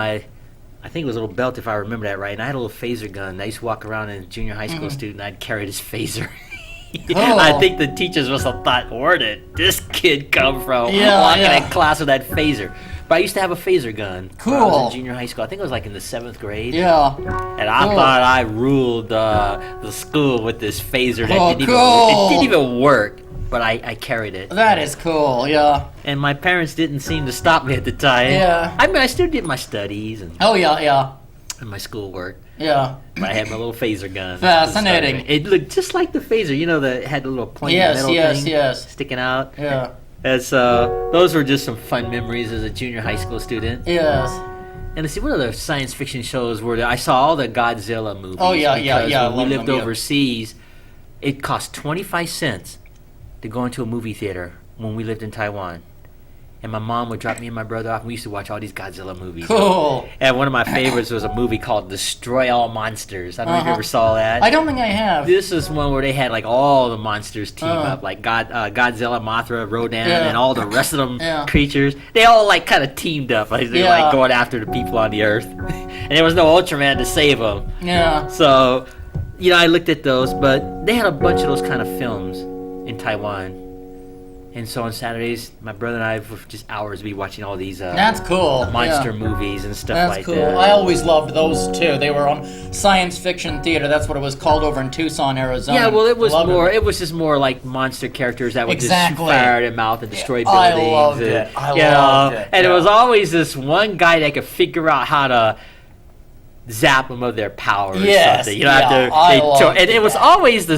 I think it was a little belt, if I remember that right, and I had a little phaser gun. I used to walk around as a junior high school student, and I'd carry this phaser. Oh. I think the teachers must have thought, where did this kid come from walking in class with that phaser? But I used to have a phaser gun. Cool. When I was in junior high school. I think it was like in the 7th grade. Yeah. And I thought I ruled the school with this phaser that it didn't even work. But I carried it. That is cool, yeah. And my parents didn't seem to stop me at the time. Yeah. I mean, I still did my studies and and my schoolwork. Yeah. But I had my little phaser gun. Fascinating. It looked just like the phaser, that had the little pointy metal thing sticking out. Yeah. And so those were just some fun memories as a junior high school student. Yes. And let's see, what other science fiction shows were there? I saw all the Godzilla movies. Oh, yeah. When we lived overseas, it cost 25 cents to go into a movie theater when we lived in Taiwan. And my mom would drop me and my brother off, and we used to watch all these Godzilla movies. Cool. And one of my favorites was a movie called Destroy All Monsters. I don't know if you ever saw that. I don't think I have. This is one where they had like all the monsters team up, like Godzilla, Mothra, Rodan, and all the rest of them creatures. They all like kind of teamed up. Like, they were like going after the people on the Earth. And there was no Ultraman to save them. Yeah. So, I looked at those, but they had a bunch of those kind of films in Taiwan. And so on Saturdays, my brother and I would just hours be watching all these That's cool. monster movies and stuff That's like cool. that. I always loved those too. They were on Science Fiction Theater. That's what it was called over in Tucson, Arizona. Yeah, well, it was just more like monster characters that would just shoot fire at their mouth and destroy buildings. I loved it. I loved it. And it was always this one guy that could figure out how to zap them of their power or yes, something. And it was always the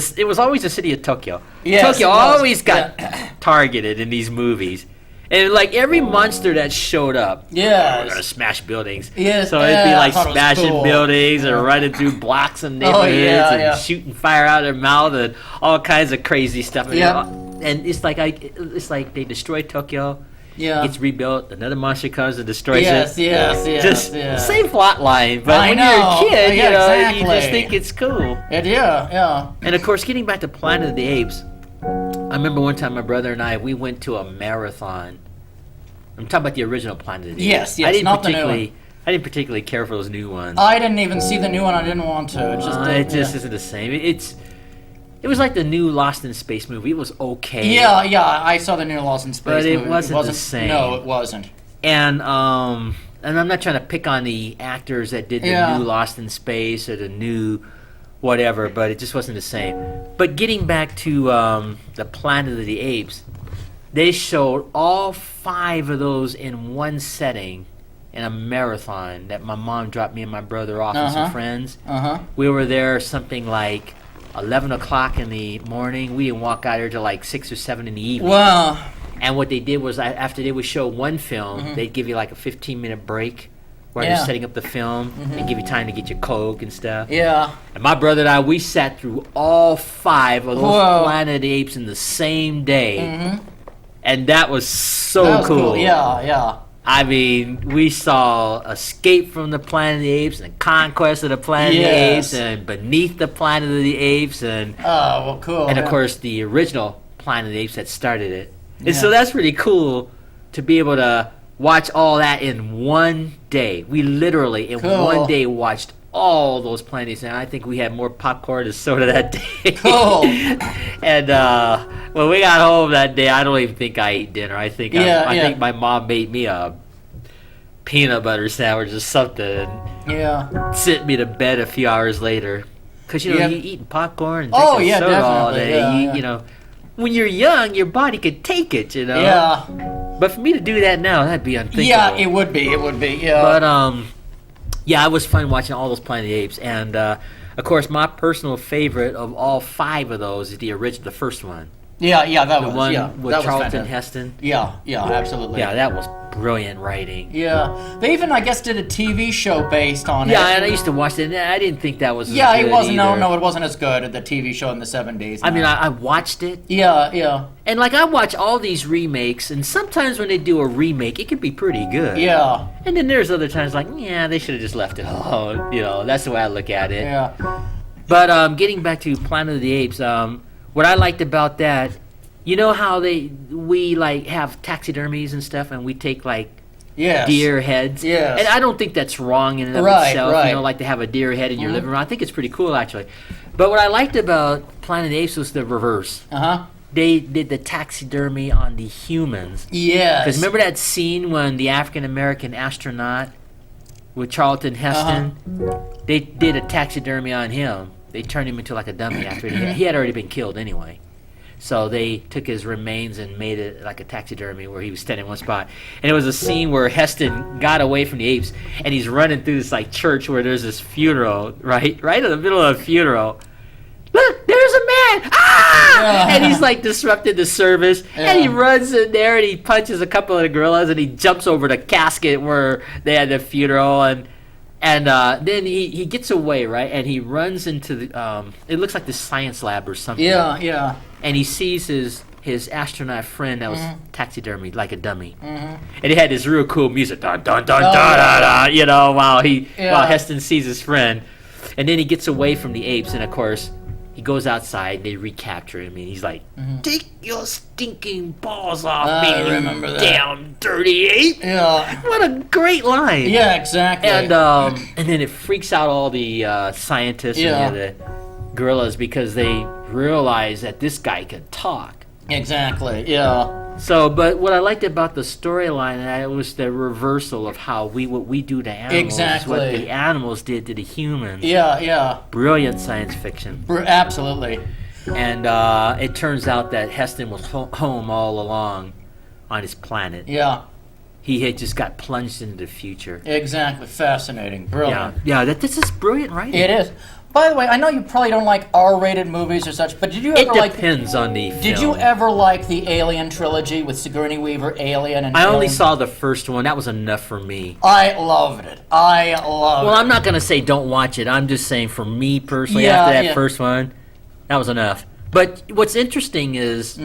city of Tokyo. Yes, Tokyo always got targeted in these movies. And like every monster that showed up, we're gonna smash buildings. Yes, so it'd be like smashing buildings and running through blocks and neighborhoods and shooting fire out of their mouth and all kinds of crazy stuff. And it's like they destroy Tokyo. Yeah. Gets rebuilt. Another monster comes and destroys it. Yes. Same plot line, but when you're a kid, you just think it's cool. And of course, getting back to Planet of the Apes, I remember one time my brother and I, we went to a marathon. I'm talking about the original Planet of the Apes. Yes, not the new one. I didn't particularly care for those new ones. I didn't even see the new one. I didn't want to. It just isn't the same. It was like the new Lost in Space movie. It was okay. Yeah, I saw the new Lost in Space movie. But it wasn't the same. No, it wasn't. And I'm not trying to pick on the actors that did the new Lost in Space or the new whatever, but it just wasn't the same. But getting back to the Planet of the Apes, they showed all 5 of those in one setting in a marathon that my mom dropped me and my brother off and some friends. We were there something like 11 o'clock in the morning. We didn't walk out here till like 6 or 7 in the evening. Wow. And what they did was, after they would show one film, they'd give you like a 15-minute break while they're setting up the film and give you time to get your Coke and stuff. Yeah. And my brother and I, we sat through all 5 of those Planet of the Apes in the same day. And that was so cool. Yeah. I mean, we saw Escape from the Planet of the Apes and Conquest of the Planet of the Apes and Beneath the Planet of the Apes and cool. And of course the original Planet of the Apes that started it. And so that's really cool to be able to watch all that in one day. We literally in one day watched all those Planet of the Apes, and I think we had more popcorn and soda that day. Cool. And when we got home that day, I don't even think I ate dinner. I think I think my mom made me a peanut butter sandwich or something. Sent me to bed a few hours later, because you eating popcorn and drinking soda all day. You know, when you're young, your body could take it. You know. But for me to do that now, that'd be unthinkable. Yeah, it would be. Yeah. But it was fun watching all those Planet of the Apes, and of course, my personal favorite of all 5 of those is the first one. That the was one with Charlton Heston. Yeah, absolutely. Yeah, that was brilliant writing. Yeah, they even, I guess, did a TV show based on it. Yeah, and I used to watch it, and I didn't think that was Yeah, as good it wasn't. either. No, it wasn't as good as the TV show in the 70s. I mean, I watched it. Yeah. And like, I watch all these remakes, and sometimes when they do a remake, it can be pretty good. Yeah. And then there's other times like, they should have just left it alone. You know, that's the way I look at it. Yeah. But getting back to Planet of the Apes, what I liked about that, you know how we like have taxidermies and stuff, and we take like deer heads. Yes. And I don't think that's wrong in and of itself. Right. You know, like to have a deer head in your living room. I think it's pretty cool, actually. But what I liked about Planet of the Apes was the reverse. They did the taxidermy on the humans. Yes. Because remember that scene when the African-American astronaut with Charlton Heston, they did a taxidermy on him. They turned him into like a dummy after he had already been killed anyway. So they took his remains and made it like a taxidermy where he was standing in one spot. And it was a scene where Heston got away from the apes, and he's running through this like church where there's this funeral, right in the middle of a funeral. Look, there's a man! Ah! And he's like disrupted the service, and he runs in there and he punches a couple of the gorillas, and he jumps over the casket where they had the funeral, and then he gets away, right? And he runs into the it looks like the science lab or something. Yeah. And he sees his astronaut friend that was taxidermied like a dummy. And he had this real cool music, dun dun dun dun dun dun, you know, while Heston sees his friend. And then he gets away from the apes, and of course he goes outside. They recapture him, and he's like, "Take your stinking balls off me, I remember that. Damn dirty ape!" Yeah. What a great line. Yeah, exactly. And then it freaks out all the scientists and the gorillas because they realize that this guy can talk. Exactly. Yeah. So, but what I liked about the storyline was the reversal of how what we do to animals. Exactly. What the animals did to the humans. Yeah. Brilliant science fiction. Absolutely. And it turns out that Heston was home all along on his planet. Yeah. he had just got plunged into the future. Exactly. Fascinating. Brilliant. Yeah. This is brilliant writing. It is. By the way, I know you probably don't like R-rated movies or such, but did you ever like... It depends on the film. Did you ever like the Alien trilogy with Sigourney Weaver, Alien, and I only saw the first one. That was enough for me. I loved it. Well, I'm not going to say don't watch it. I'm just saying for me personally, after that first one, that was enough. But what's interesting is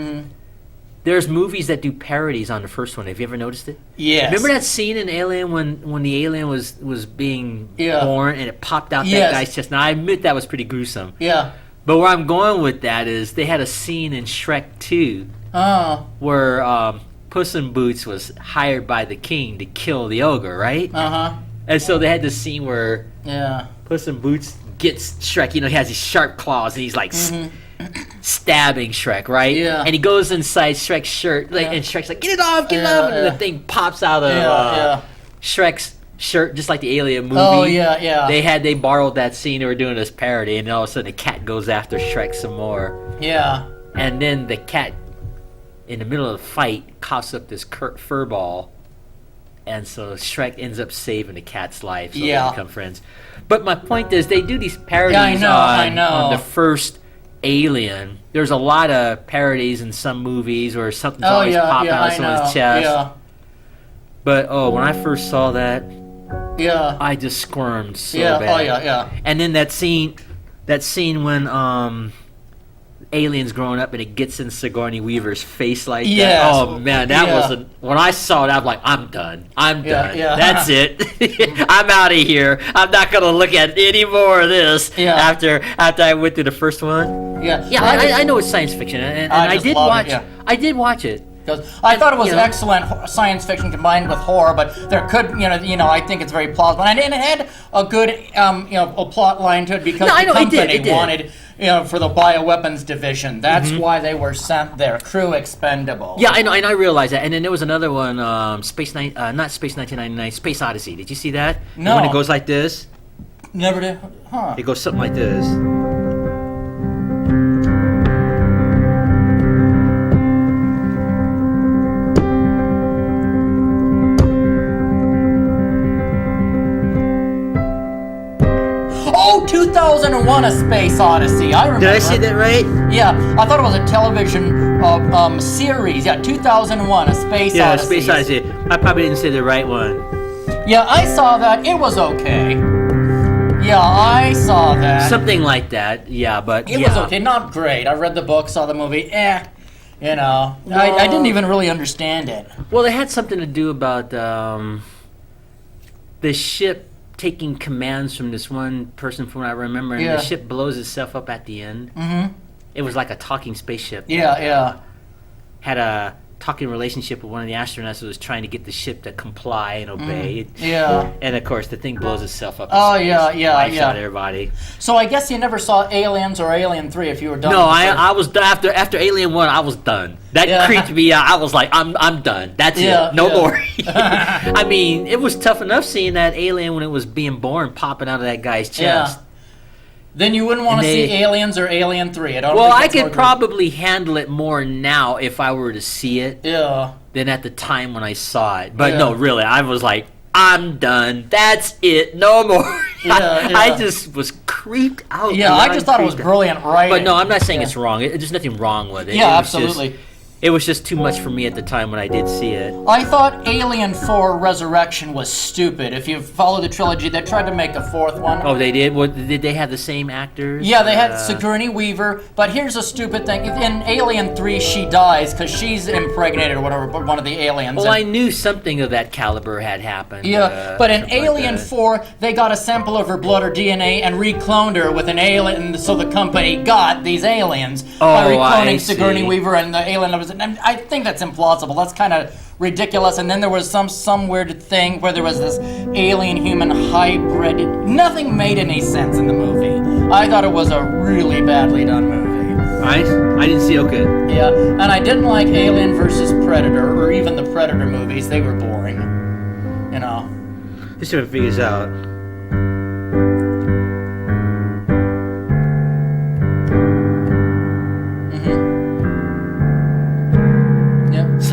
there's movies that do parodies on the first one. Have you ever noticed it? Yes. Remember that scene in Alien when the alien was being born and it popped out that guy's chest? Now, I admit that was pretty gruesome. Yeah. But where I'm going with that is they had a scene in Shrek 2 where Puss in Boots was hired by the king to kill the ogre, right? Uh-huh. And so they had this scene where Puss in Boots gets Shrek. He has these sharp claws and he's like... stabbing Shrek, right? Yeah. And he goes inside Shrek's shirt, and Shrek's like, get it off, and the thing pops out of Shrek's shirt, just like the Alien movie. Oh, yeah. They borrowed that scene, they were doing this parody, and all of a sudden the cat goes after Shrek some more. Yeah. And then the cat, in the middle of the fight, coughs up this fur ball, and so Shrek ends up saving the cat's life, so they become friends. But my point is, they do these parodies on the first Alien. There's a lot of parodies in some movies where something's always popping out of someone's chest. Yeah. But when I first saw that, I just squirmed so bad. Oh yeah. And then that scene when Alien's growing up and it gets in Sigourney Weaver's face like that. Oh man, that was when I saw it, I'm like, I'm done. Yeah. That's it. I'm out of here. I'm not gonna look at any more of this after I went through the first one. Yeah. I know it's science fiction, and I did watch. I did watch it. I thought it was excellent science fiction combined with horror, but there could, I think it's very plausible, and it had a good, a plot line to it because the company wanted, for the bioweapons division. That's why they were sent there. Crew expendable. Yeah, I know, and I realized that. And then there was another one, not Space 1999, Space Odyssey. Did you see that? No. When it goes like this. Never did. Huh? It goes something like this. Oh, 2001: A Space Odyssey. I remember. Did I say that right? Yeah, I thought it was a television series. Yeah, 2001: A Space Odyssey. Yeah, Space Odyssey. I probably didn't say the right one. Yeah, I saw that. It was okay. Yeah, I saw that. Something like that. Yeah, but it was okay. Not great. I read the book, saw the movie. I didn't even really understand it. Well, it had something to do about the ship taking commands from this one person, from what I remember, and the ship blows itself up at the end. Mm-hmm. It was like a talking spaceship. Yeah. Had a talking relationship with one of the astronauts who was trying to get the ship to comply and obey. Yeah. And of course, the thing blows itself up. Wipes out everybody. So I guess you never saw Aliens or Alien 3 if you were done. No, I was done after Alien 1. I was done. That creeped me out. I was like, I'm done. That's it. No more. I mean, it was tough enough seeing that alien when it was being born popping out of that guy's chest. Yeah. Then you wouldn't want to see Aliens or Alien 3. I could probably handle it more now if I were to see it than at the time when I saw it. But no, really, I was like, I'm done. That's it. No more. I just was creeped out. Yeah, I just thought it was brilliant writing. But no, I'm not saying it's wrong. There's nothing wrong with it. Yeah, absolutely. It was just too much for me at the time when I did see it. I thought Alien 4 Resurrection was stupid. If you follow the trilogy, they tried to make a fourth one. Oh, they did? Did they have the same actors? Yeah, they had Sigourney Weaver, but here's a stupid thing. In Alien 3, she dies because she's impregnated or whatever, but one of the aliens. Well, I knew something of that caliber had happened. Yeah, but in Alien 4, they got a sample of her blood or DNA and recloned her with an alien, so the company got these aliens by recloning Sigourney Weaver and the alien. And I think that's implausible. That's kind of ridiculous. And then there was some weird thing where there was this alien-human hybrid. Nothing made any sense in the movie. I thought it was a really badly done movie. I didn't see okay. Yeah, and I didn't like Alien versus Predator or even the Predator movies. They were boring. Let's see if it figures out.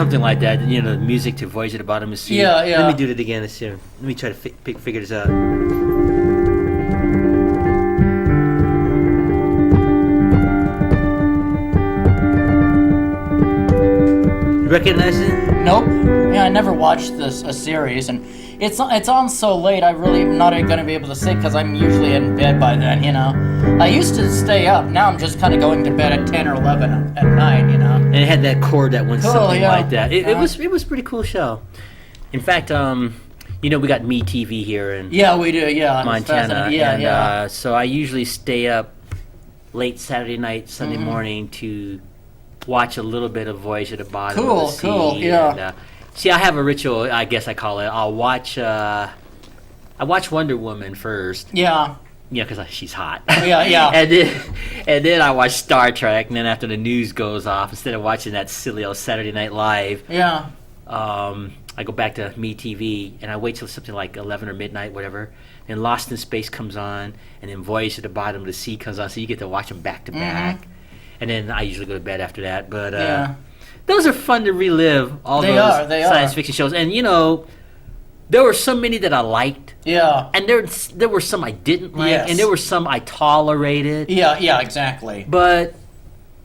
something like that. You know, the music to Voyage at the Bottom of the Sea. Yeah, yeah. Let me do it again. Let me try to figure this out. You recognize it? Nope. Yeah, I never watched a series, and it's on so late. I really am not going to be able to see because I'm usually in bed by then. You know, I used to stay up. Now I'm just kind of going to bed at 10 or 11 at night. You know. And it had that chord that went something yeah. like that. It was a pretty cool show. In fact, you know, we got Me TV here in we do. Yeah, Montana. Yeah, so I usually stay up late Saturday night, Sunday morning to watch a little bit of Voyage at the Bottom of the Sea. Cool, yeah. And, see, I have a ritual, I guess I call it. I watch Wonder Woman first. Yeah. Yeah, because she's hot. Yeah. and then I watch Star Trek, and then after the news goes off, instead of watching that silly old Saturday Night Live, I go back to Me TV, and I wait till something like 11 or midnight, whatever. And Lost in Space comes on, and then Voyage at the Bottom of the Sea comes on, so you get to watch them back to back. And then I usually go to bed after that. But those are fun to relive, all those science fiction shows. And, you know, there were so many that I liked. Yeah. And there were some I didn't like. Yes. And there were some I tolerated. Yeah, exactly. But,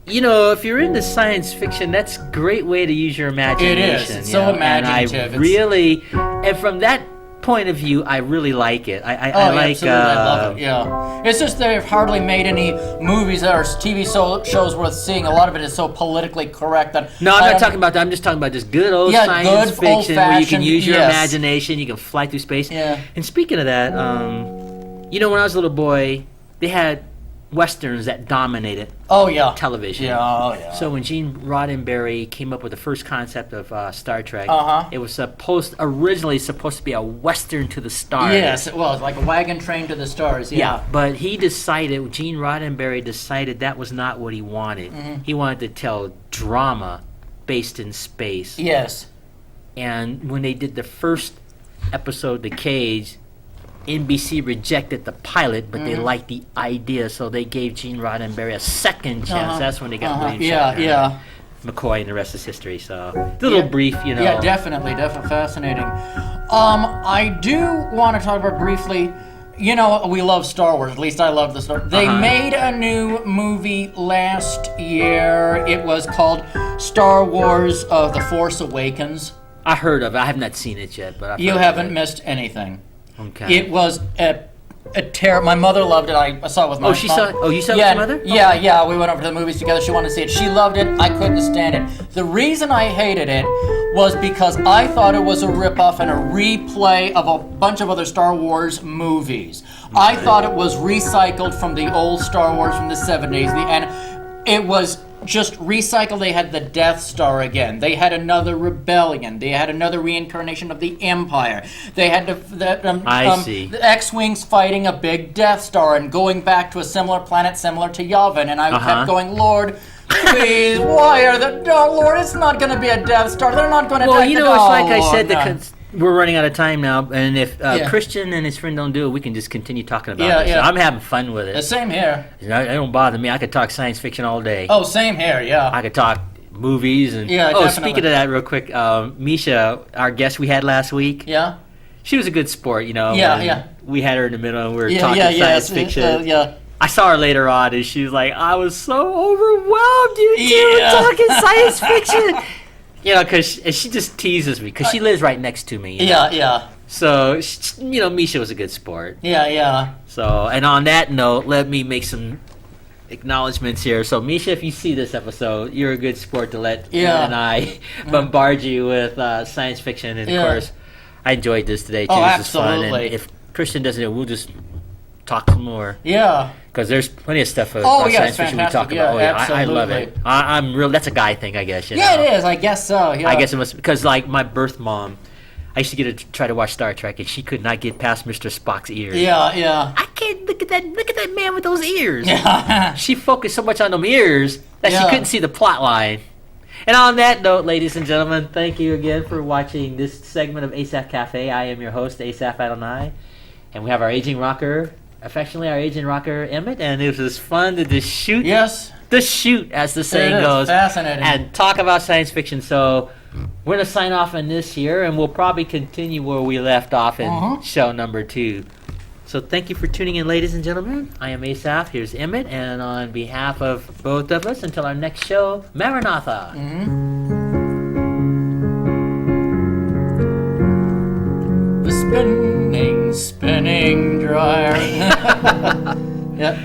you know, if you're into science fiction, that's a great way to use your imagination. It is. It's so imaginative. And from that point of view, I really like it. I like. Absolutely, I love it. Yeah, it's just they've hardly made any movies or TV shows worth seeing. A lot of it is so politically correct that. No, I'm not talking about that. I'm just talking about just good old science fiction where you can use your imagination. You can fly through space. Yeah. And speaking of that, you know, when I was a little boy, they had Westerns that dominated television. Yeah. So when Gene Roddenberry came up with the first concept of Star Trek, it was originally supposed to be a Western to the stars. Yes, it was, like a wagon train to the stars, Yeah, but Gene Roddenberry decided that was not what he wanted. He wanted to tell drama based in space. Yes. And when they did the first episode, The Cage, NBC rejected the pilot, but they liked the idea, so they gave Gene Roddenberry a second chance. That's when they got William Shatner, McCoy, and the rest is history. So, a little brief, you know. Yeah, definitely fascinating. I do want to talk about briefly. You know, we love Star Wars. At least I love the Star Wars. They made a new movie last year. It was called Star Wars: The Force Awakens. I heard of it. I have not seen it yet, but you haven't missed anything. Okay. It was a terrible. My mother loved it. I saw it with my mom. You saw it with your mother? Yeah. We went over to the movies together. She wanted to see it. She loved it. I couldn't stand it. The reason I hated it was because I thought it was a ripoff and a replay of a bunch of other Star Wars movies. Okay. I thought it was recycled from the old Star Wars from the 70s. And it was just recycled. They had the Death Star again. They had another rebellion. They had another reincarnation of the Empire. They had the X-Wings fighting a big Death Star and going back to a similar planet similar to Yavin. And I kept going, Lord, please, why are Lord, it's not going to be a Death Star. They're not going to Well, you know, it's like I said, we're running out of time now, and if Christian and his friend don't do it, we can just continue talking about this. Yeah. I'm having fun with it. Same here. It don't bother me. I could talk science fiction all day. Oh, same here, yeah. I could talk movies. And definitely. Speaking of that real quick, Misha, our guest we had last week, she was a good sport, you know. Yeah. We had her in the middle, and we were talking science fiction. I saw her later on, and she was like, I was so overwhelmed, you two, talking science fiction. You know, because she just teases me, because she lives right next to me. Yeah. So, you know, Misha was a good sport. Yeah. So, and on that note, let me make some acknowledgments here. So, Misha, if you see this episode, you're a good sport to let Matt and I bombard you with science fiction. And, of course, I enjoyed this today, too. This is fun. And if Christian doesn't know, we'll just talk some more. Yeah. Because there's plenty of stuff about science fiction we talk about. I love it. I'm real. That's a guy thing, I guess. You know? It is. I guess so. Yeah. I guess it must because like my birth mom, I used to get her to try to watch Star Trek, and she could not get past Mr. Spock's ears. Yeah. I can't look at that man with those ears. Yeah. She focused so much on them ears that she couldn't see the plot line. And on that note, ladies and gentlemen, thank you again for watching this segment of Asaph Cafe. I am your host, Asaph Adonai, and we have our aging rocker. Affectionately, our agent rocker, Emmett, and it was fun to just shoot. Yes. The shoot, as the saying goes. Fascinating. And talk about science fiction. So, we're going to sign off on this here, and we'll probably continue where we left off in show number 2. So thank you for tuning in, ladies and gentlemen. I am Asaph. Here's Emmett. And on behalf of both of us, until our next show, Maranatha. The spinning dryer. Yep.